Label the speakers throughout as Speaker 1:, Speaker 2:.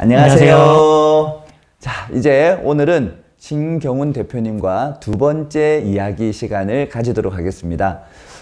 Speaker 1: 안녕하세요. 자, 이제 오늘은 신경훈 대표님과 두 번째 이야기 시간을 가지도록 하겠습니다.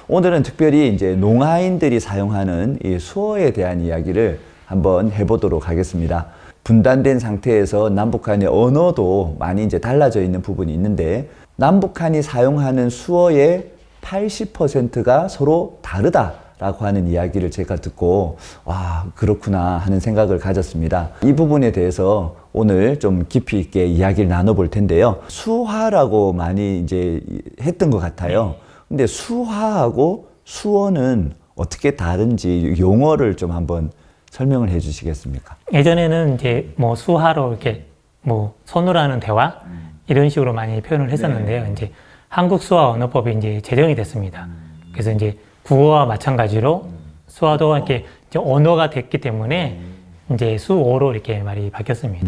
Speaker 1: 오늘은 특별히 이제 농아인들이 사용하는 이 수어에 대한 이야기를 한번 해보도록 하겠습니다. 분단된 상태에서 남북한의 언어도 많이 이제 달라져 있는 부분이 있는데, 남북한이 사용하는 수어의 80%가 서로 다르다라고 하는 이야기를 제가 듣고, 와, 그렇구나 하는 생각을 가졌습니다. 이 부분에 대해서 오늘 좀 깊이 있게 이야기를 나눠볼 텐데요. 수화라고 많이 이제 했던 것 같아요. 근데 수화하고 수어는 어떻게 다른지 용어를 좀 한번 설명을 해 주시겠습니까?
Speaker 2: 예전에는 이제 뭐 수화로 이렇게 뭐 손으로 하는 대화 이런 식으로 많이 표현을 했었는데요. 네. 이제 한국 수화 언어법이 이제 제정이 됐습니다. 그래서 이제 국어와 마찬가지로 수화도 이렇게 이제 언어가 됐기 때문에 이제 수어로 이렇게 말이 바뀌었습니다.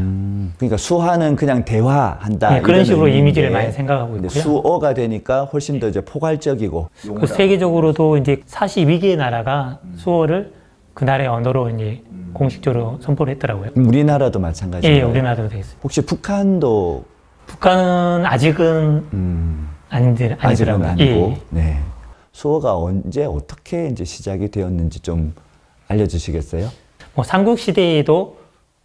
Speaker 1: 그러니까 수화는 그냥 대화한다.
Speaker 2: 네, 그런 식으로 이미지를 많이 생각하고 있고요.
Speaker 1: 수어가 되니까 훨씬 더 이제 포괄적이고.
Speaker 2: 그 세계적으로도 이제 42개의 나라가 수어를 그 나라의 언어로 이제 공식적으로 선포를 했더라고요.
Speaker 1: 우리나라도 마찬가지예요.
Speaker 2: 예, 우리나라도 되어 있습니다.
Speaker 1: 혹시 북한도?
Speaker 2: 북한은 아직은
Speaker 1: 아직은 아니고.
Speaker 2: 예.
Speaker 1: 네. 수어가 언제 어떻게 이제 시작이 되었는지 좀 알려주시겠어요?
Speaker 2: 뭐 삼국시대에도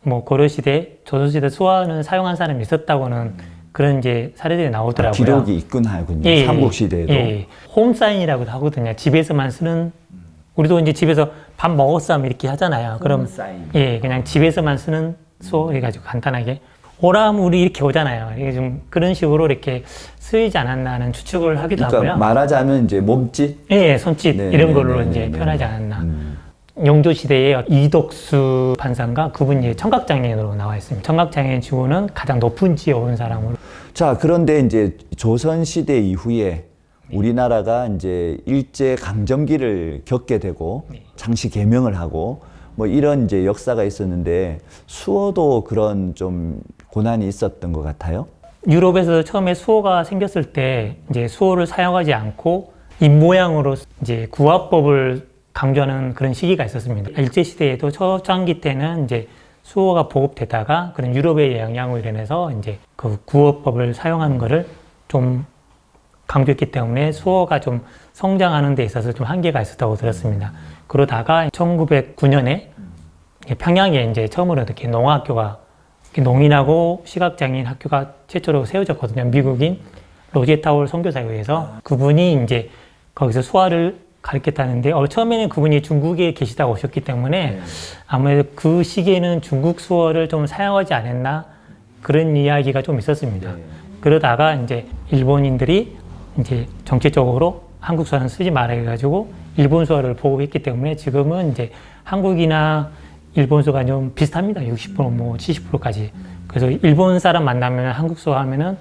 Speaker 2: 뭐 고려시대, 조선시대 수어는 사용한 사람이 있었다고는 그런 이제 사례들이 나오더라고요.
Speaker 1: 기록이 있군 하군요.
Speaker 2: 예,
Speaker 1: 삼국시대에도.
Speaker 2: 예. 홈사인이라고도 하거든요. 집에서만 쓰는, 우리도 이제 집에서 밥 먹었어 하면 이렇게 하잖아요. 그럼
Speaker 1: 홈사인.
Speaker 2: 예, 그냥 집에서만 쓰는 수어 해가지고 간단하게 오라 하면 우리 이렇게 오잖아요. 이게 좀 그런 식으로 이렇게 쓰이지 않았나 하는 추측을 하기도
Speaker 1: 그러니까
Speaker 2: 하고요.
Speaker 1: 말하자면 이제 몸짓?
Speaker 2: 예, 손짓
Speaker 1: 네,
Speaker 2: 이런
Speaker 1: 네,
Speaker 2: 걸로
Speaker 1: 네,
Speaker 2: 이제
Speaker 1: 네,
Speaker 2: 표현하지
Speaker 1: 네.
Speaker 2: 않았나. 영조시대에 이덕수 판사인가 그분이 청각장애인으로 나와 있습니다. 청각장애인 치고는 가장 높은 지에 오른 사람으로.
Speaker 1: 자, 그런데 이제 조선시대 이후에 우리나라가 이제 일제 강점기를 겪게 되고 장시 개명을 하고 뭐 이런 이제 역사가 있었는데, 수어도 그런 좀 고난이 있었던 것 같아요.
Speaker 2: 유럽에서 처음에 수어가 생겼을 때 이제 수어를 사용하지 않고 입모양으로 이제 구화법을 강조하는 그런 시기가 있었습니다. 일제시대에도 초창기 때는 이제 수어가 보급되다가 그런 유럽의 영향으로 인해서 이제 그 구어법을 사용하는 거를 좀 강조했기 때문에 수어가 좀 성장하는 데 있어서 좀 한계가 있었다고 들었습니다. 그러다가 1909년에 평양에 이제 처음으로 이렇게 농학교가, 농인하고 시각장애인 학교가 최초로 세워졌거든요. 미국인 로제타올 선교사에 의해서. 그분이 이제 거기서 수화를 가르쳤다는데, 처음에는 그분이 중국에 계시다가 오셨기 때문에 아무래도 그 시기에는 중국 수어를 좀 사용하지 않았나 그런 이야기가 좀 있었습니다. 그러다가 이제 일본인들이 이제 정치적으로 한국 수어는 쓰지 말아 해가지고 일본 수어를 보급했기 때문에 지금은 이제 한국이나 일본 수어가 좀 비슷합니다. 60% 뭐 70%까지. 그래서 일본 사람 만나면 한국 수어 하면은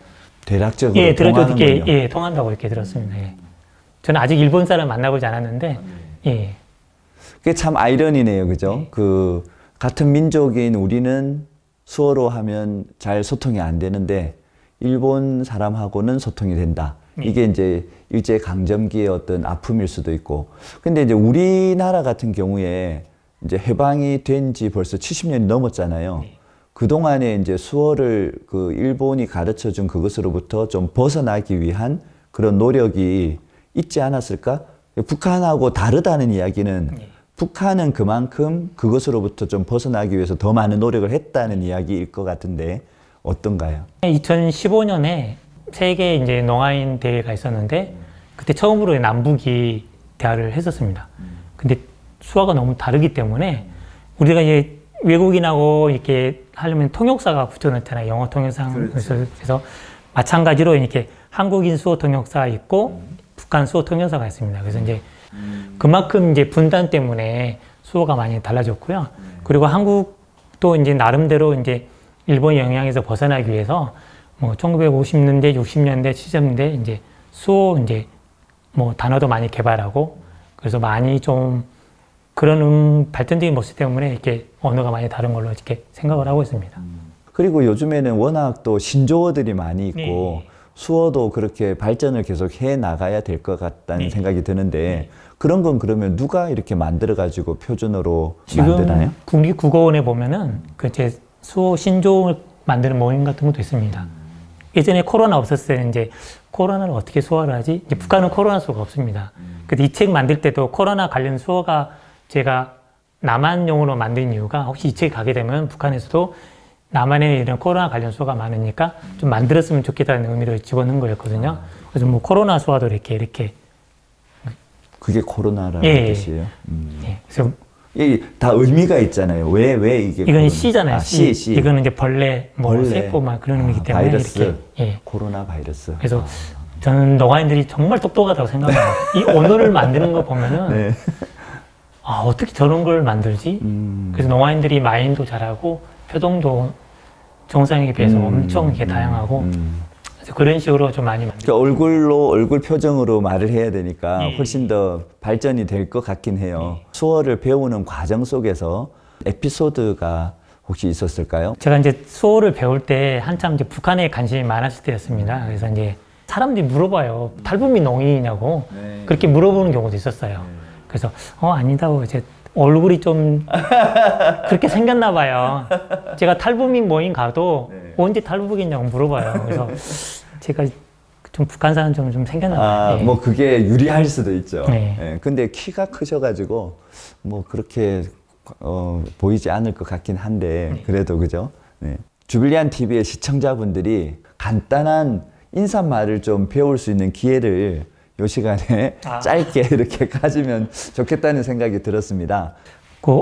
Speaker 1: 대략적으로
Speaker 2: 통하는군요. 예, 통한다고 이렇게 들었습니다. 예. 저는 아직 일본 사람 만나보지 않았는데, 예.
Speaker 1: 그게 참 아이러니네요, 그죠?
Speaker 2: 네.
Speaker 1: 그 같은 민족인 우리는 수어로 하면 잘 소통이 안 되는데 일본 사람하고는 소통이 된다. 이게 이제 일제 강점기의 어떤 아픔일 수도 있고. 근데 이제 우리나라 같은 경우에 이제 해방이 된 지 벌써 70년이 넘었잖아요. 그동안에 이제 수어를 그 일본이 가르쳐 준 그것으로부터 좀 벗어나기 위한 그런 노력이 있지 않았을까? 북한하고 다르다는 이야기는 북한은 그만큼 그것으로부터 좀 벗어나기 위해서 더 많은 노력을 했다는 이야기일 것 같은데 어떤가요?
Speaker 2: 2015년에 세계 이제 농아인 대회가 있었는데 그때 처음으로 남북이 대화를 했었습니다. 근데 수화가 너무 다르기 때문에 우리가 이제 외국인하고 이렇게 하려면 통역사가 붙여놓잖아요. 영어 통역사. 그래서 마찬가지로 이렇게 한국인 수어 통역사가 있고 북한 수어 통역사가 있습니다. 그래서 이제 그만큼 이제 분단 때문에 수어가 많이 달라졌고요. 그리고 한국도 이제 나름대로 이제 일본 영향에서 벗어나기 위해서 뭐 1950년대, 60년대, 70년대 이제 수어 이제 뭐 단어도 많이 개발하고 그래서 많이 좀 그런 발전적인 모습 때문에 이렇게 언어가 많이 다른 걸로 이렇게 생각을 하고 있습니다.
Speaker 1: 그리고 요즘에는 워낙 또 신조어들이 많이 있고
Speaker 2: 네.
Speaker 1: 수어도 그렇게 발전을 계속 해 나가야 될 것 같다는 생각이 드는데 그런 건 그러면 누가 이렇게 만들어 가지고 표준어로 만드나요?
Speaker 2: 국립국어원에 보면은 그 제 수호 신조를 만드는 모임 같은 것도 있습니다. 예전에 코로나 없었을 때는 이제 코로나를 어떻게 수호를 하지? 이제 북한은 코로나 수호가 없습니다. 근데 이 책 만들 때도 코로나 관련 수호가 제가 남한용으로 만든 이유가 혹시 이 책이 가게 되면 북한에서도 남한에 이런 코로나 관련 수호가 많으니까 좀 만들었으면 좋겠다는 의미로 집어넣은 거였거든요. 그래서 뭐 코로나 수호도 이렇게
Speaker 1: 그게 코로나라는
Speaker 2: 예,
Speaker 1: 뜻이에요.
Speaker 2: 예. 그래서
Speaker 1: 이게 다 의미가 있잖아요. 왜 이게
Speaker 2: 이건
Speaker 1: 코로나.
Speaker 2: C잖아요. C. 이거는 이제 벌레, 뭐
Speaker 1: 벌레.
Speaker 2: 세포 막 그런 의미이기 때문에
Speaker 1: 바이러스.
Speaker 2: 이렇게. 예.
Speaker 1: 코로나 바이러스.
Speaker 2: 그래서 저는 농아인들이 정말 똑똑하다고 생각해요. 이 언어를 만드는 거 보면은
Speaker 1: 네.
Speaker 2: 아, 어떻게 저런 걸 만들지? 그래서 농아인들이 마인도 잘하고 표정도 정상에 비해서 엄청 이렇게 다양하고 그래서 그런 식으로 좀 많이 만들어요.
Speaker 1: 그러니까 얼굴 표정으로 말을 해야 되니까
Speaker 2: 예.
Speaker 1: 훨씬 더 발전이 될 것 같긴 해요. 수어를 배우는 과정 속에서 에피소드가 혹시 있었을까요?
Speaker 2: 제가 이제 수어를 배울 때 한참 이제 북한에 관심이 많았을 때였습니다. 그래서 이제 사람들이 물어봐요. 탈북민 농인이냐고
Speaker 1: 네.
Speaker 2: 그렇게 물어보는 경우도 있었어요. 그래서 아니다고 이제 얼굴이 좀 그렇게 생겼나 봐요. 제가 탈북민 모임 가도
Speaker 1: 네.
Speaker 2: 언제 탈북이냐고 물어봐요. 그래서 제가 좀 북한 사람 좀 생겼나 봐요. 예.
Speaker 1: 뭐 그게 유리할 수도 있죠.
Speaker 2: 네.
Speaker 1: 예, 근데 키가 크셔가지고 뭐 그렇게 보이지 않을 것 같긴 한데 그래도 그죠? 네. 주빌리안 TV의 시청자분들이 간단한 인사말을 좀 배울 수 있는 기회를 이 시간에 짧게 이렇게 가지면 좋겠다는 생각이 들었습니다.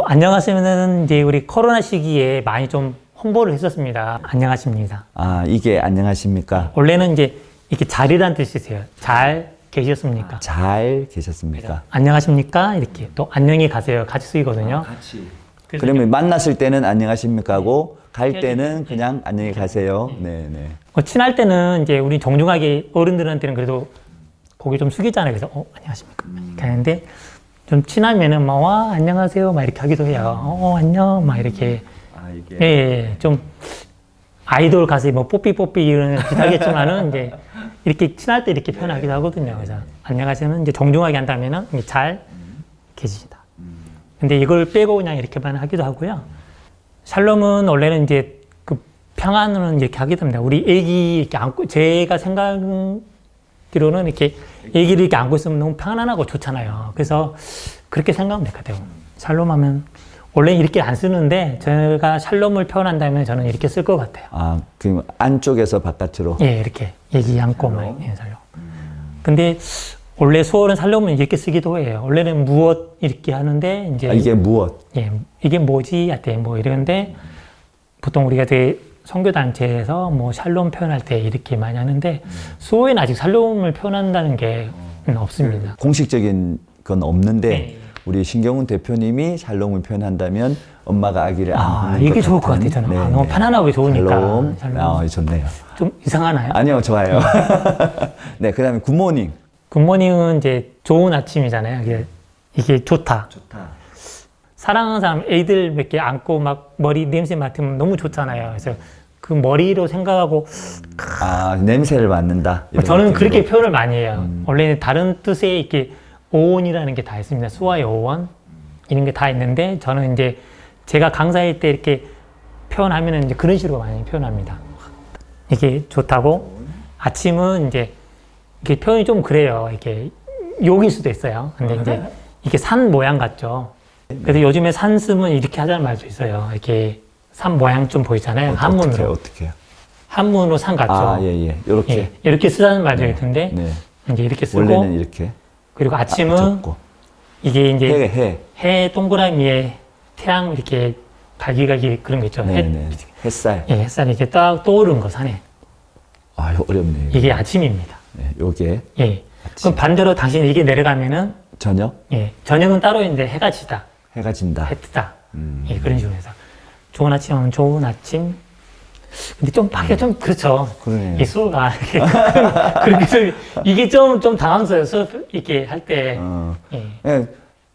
Speaker 2: 안녕하세요는 이제 우리 코로나 시기에 많이 좀 홍보를 했었습니다. 안녕하십니까.
Speaker 1: 이게 안녕하십니까?
Speaker 2: 원래는 이제 이렇게 잘이란 뜻이세요. 잘 계셨습니까?
Speaker 1: 잘 계셨습니까?
Speaker 2: 안녕하십니까? 이렇게 또 안녕히 가세요. 같이 쓰이거든요.
Speaker 1: 같이.
Speaker 2: 그래서
Speaker 1: 그러면 만났을 때는 안녕하십니까 하고 갈 때는 그냥 안녕히 가세요. 네.
Speaker 2: 친할 때는 이제 우리 정중하게 어른들한테는 그래도 고개 좀 숙이잖아요. 그래서 안녕하십니까? 이렇게 하는데 좀 친하면은 막 와 안녕하세요 막 이렇게 하기도 해요. 안녕 막 이렇게.
Speaker 1: 이게.
Speaker 2: 예, 좀 아이돌 가수 뭐 뽀삐 이런 비슷하겠지만은 이제 이렇게 친할 때 이렇게 표현하기도 하거든요. 그래서 안녕하세요는 이제 정중하게 한다면은 잘 계시다. 근데 이걸 빼고 그냥 이렇게만 하기도 하고요. 샬롬은 원래는 이제 그 평안으로는 이렇게 하기도 합니다. 우리 애기 이렇게 안고 제가 생각으로는 이렇게 애기를 이렇게 안고 있으면 너무 편안하고 좋잖아요. 그래서 그렇게 생각하면 될 것 같아요. 샬롬 하면 원래 이렇게 안 쓰는데 제가 샬롬을 표현한다면 저는 이렇게 쓸 것 같아요.
Speaker 1: 그럼 안쪽에서 바깥으로?
Speaker 2: 예, 이렇게 애기 안고 막 샬롬. 근데 원래 수어는 샬롬은 이렇게 쓰기도 해요. 원래는 무엇 이렇게 하는데 이제
Speaker 1: 이게 무엇?
Speaker 2: 예, 이게 뭐지? 할때 뭐 이러는데 보통 우리가 이제 선교단체에서 뭐 샬롬 표현할 때 이렇게 많이 하는데 수어에는 아직 샬롬을 표현한다는 게 없습니다.
Speaker 1: 공식적인 건 없는데
Speaker 2: 네.
Speaker 1: 우리 신경훈 대표님이 샬롬을 표현한다면 엄마가 아기를 안는
Speaker 2: 이게
Speaker 1: 것
Speaker 2: 좋을 것
Speaker 1: 같은.
Speaker 2: 같아요. 저는 너무 편안하고 좋으니까.
Speaker 1: 샬롬. 좋네요.
Speaker 2: 좀 이상하나요?
Speaker 1: 아니요, 좋아요. 네, 그다음에 굿모닝.
Speaker 2: 굿모닝은 이제 좋은 아침이잖아요. 이게 좋다. 사랑하는 사람 애들 몇 개 안고 막 머리 냄새 맡으면 너무 좋잖아요. 그래서 그 머리로 생각하고
Speaker 1: 냄새를 맡는다. 이런
Speaker 2: 저는
Speaker 1: 느낌으로.
Speaker 2: 그렇게 표현을 많이 해요. 원래는 다른 뜻의 이렇게 오온이라는 게 다 있습니다. 수화의 오온 이런 게 다 있는데 저는 이제 제가 강사할 때 이렇게 표현하면은 이제 그런 식으로 많이 표현합니다. 이게 좋다고 아침은 이제 이게 표현이 좀 그래요. 이렇게 욕일 수도 있어요. 근데 이제 이게 산 모양 같죠. 그래서 요즘에 산 쓰면 이렇게 하자는 말도 있어요. 이렇게 산 모양 좀 보이잖아요. 한문으로.
Speaker 1: 어떻게요?
Speaker 2: 한문으로 산 같죠.
Speaker 1: 이렇게.
Speaker 2: 예, 이렇게 쓰자는 말도 있던데
Speaker 1: 네.
Speaker 2: 이제 이렇게 쓰고
Speaker 1: 원래는 이렇게.
Speaker 2: 그리고 아침은
Speaker 1: 적고.
Speaker 2: 이게 이제
Speaker 1: 해.
Speaker 2: 동그라미에 태양 이렇게 갈기갈기 그런 거 있죠.
Speaker 1: 햇살.
Speaker 2: 예, 햇살이 이렇게 딱 떠오르는 거 산에.
Speaker 1: 이거 어렵네요.
Speaker 2: 이게 아침입니다.
Speaker 1: 네, 요게.
Speaker 2: 예.
Speaker 1: 아침.
Speaker 2: 그럼 반대로 당신이 이게 내려가면은
Speaker 1: 저녁?
Speaker 2: 예, 저녁은 따로 있는데 해가 지다.
Speaker 1: 해가 진다.
Speaker 2: 해 뜨다. 예, 그런 식으로 해서 좋은 아침은 좋은 아침. 근데 좀 하기가 좀 그렇죠.
Speaker 1: 그러네요.
Speaker 2: 이 수가 그렇게 좀 이게 좀 당황스러워요. 수업 이렇게 할 때.
Speaker 1: 예.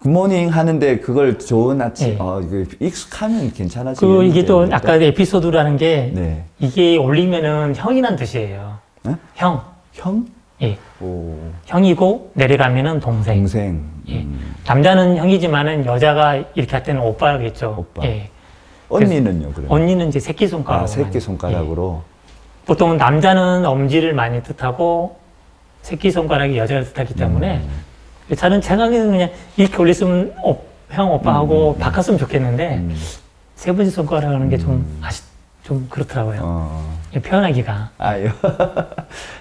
Speaker 1: 굿모닝 하는데 그걸 좋은 아침. 이거 익숙하면 괜찮아지겠는데.
Speaker 2: 이게 또 아까 에피소드라는 게
Speaker 1: 네.
Speaker 2: 이게 올리면은 형이란 뜻이에요.
Speaker 1: 네?
Speaker 2: 형.
Speaker 1: 형?
Speaker 2: 예.
Speaker 1: 오.
Speaker 2: 형이고 내려가면은 동생.
Speaker 1: 동생.
Speaker 2: 예. 남자는 형이지만은 여자가 이렇게 할 때는 오빠겠죠.
Speaker 1: 오빠.
Speaker 2: 예.
Speaker 1: 언니는요, 그러면?
Speaker 2: 언니는 이제 새끼손가락.
Speaker 1: 새끼손가락으로.
Speaker 2: 예. 보통 남자는 엄지를 많이 뜻하고 새끼손가락이 여자를 뜻하기 때문에 저는 생각에는 그냥 이렇게 올렸으면 형 오빠하고 바꿨으면 좋겠는데 세 번째 손가락 하는 게 좀 그렇더라고요. 표현하기가.
Speaker 1: 아유.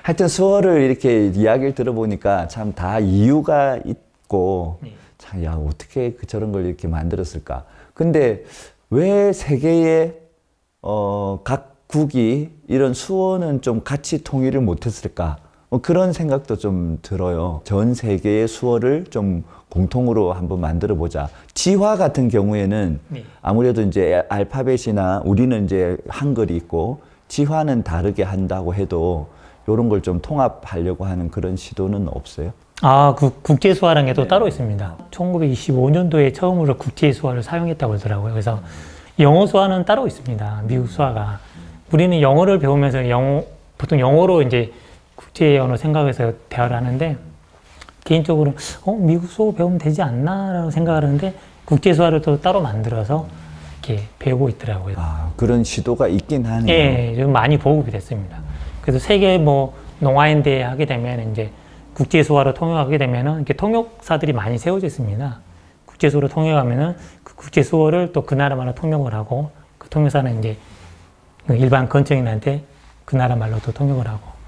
Speaker 1: 하여튼 수어를 이렇게 이야기를 들어보니까 참 다 이유가 있고, 참, 야, 어떻게 저런 걸 이렇게 만들었을까. 근데 왜 세계의, 각국이 이런 수어는 좀 같이 통일을 못했을까? 그런 생각도 좀 들어요. 전 세계의 수어를 좀 공통으로 한번 만들어 보자. 지화 같은 경우에는 아무래도 이제 알파벳이나 우리는 이제 한글이 있고 지화는 다르게 한다고 해도 이런 걸 좀 통합하려고 하는 그런 시도는 없어요?
Speaker 2: 국제수화라는 게 또 따로 있습니다. 1925년도에 처음으로 국제수화를 사용했다고 하더라고요. 그래서 영어 수화는 따로 있습니다. 미국 수화가. 우리는 영어를 배우면서 보통 영어로 이제 국제 언어 생각해서 대화를 하는데 개인적으로 미국 수어 배우면 되지 않나 라고 생각을 하는데 국제 수화를 또 따로 만들어서 이렇게 배우고 있더라고요.
Speaker 1: 그런 시도가 있긴 하네요.
Speaker 2: 예, 좀 많이 보급이 됐습니다. 그래서 세계 농아인대 하게 되면 이제 국제 수화로 통역하게 되면은 이렇게 통역사들이 많이 세워져 있습니다. 국제 수어로 통역하면은 그 국제 수어를 또 그 나라말로 통역을 하고 그 통역사는 이제 일반 건청인한테 그 나라 말로 또 통역을 하고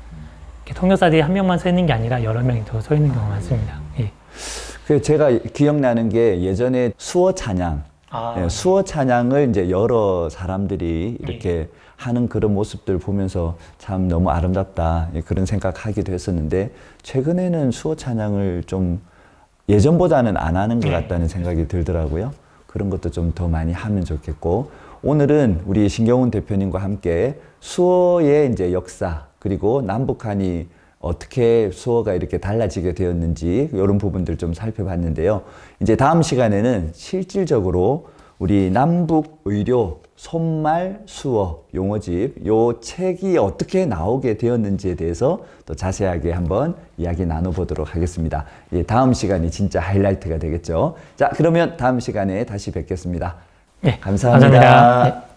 Speaker 2: 통역사들이 한 명만 서 있는 게 아니라 여러 명이 더 서 있는 경우가 많습니다. 예.
Speaker 1: 제가 기억나는 게 예전에 수어 찬양, 수어 찬양을 이제 여러 사람들이 이렇게 하는 그런 모습들 보면서 참 너무 아름답다 그런 생각하기도 했었는데 최근에는 수어 찬양을 좀 예전보다는 안 하는 것 같다는 생각이 들더라고요. 그런 것도 좀 더 많이 하면 좋겠고 오늘은 우리 신경훈 대표님과 함께 수어의 이제 역사 그리고 남북한이 어떻게 수어가 이렇게 달라지게 되었는지 이런 부분들 좀 살펴봤는데요. 이제 다음 시간에는 실질적으로 우리 남북 의료 손말 수어 용어집 요 책이 어떻게 나오게 되었는지에 대해서 또 자세하게 한번 이야기 나눠보도록 하겠습니다. 다음 시간이 진짜 하이라이트가 되겠죠. 자, 그러면 다음 시간에 다시 뵙겠습니다.
Speaker 2: 네,
Speaker 1: 감사합니다.
Speaker 2: 감사합니다. 네.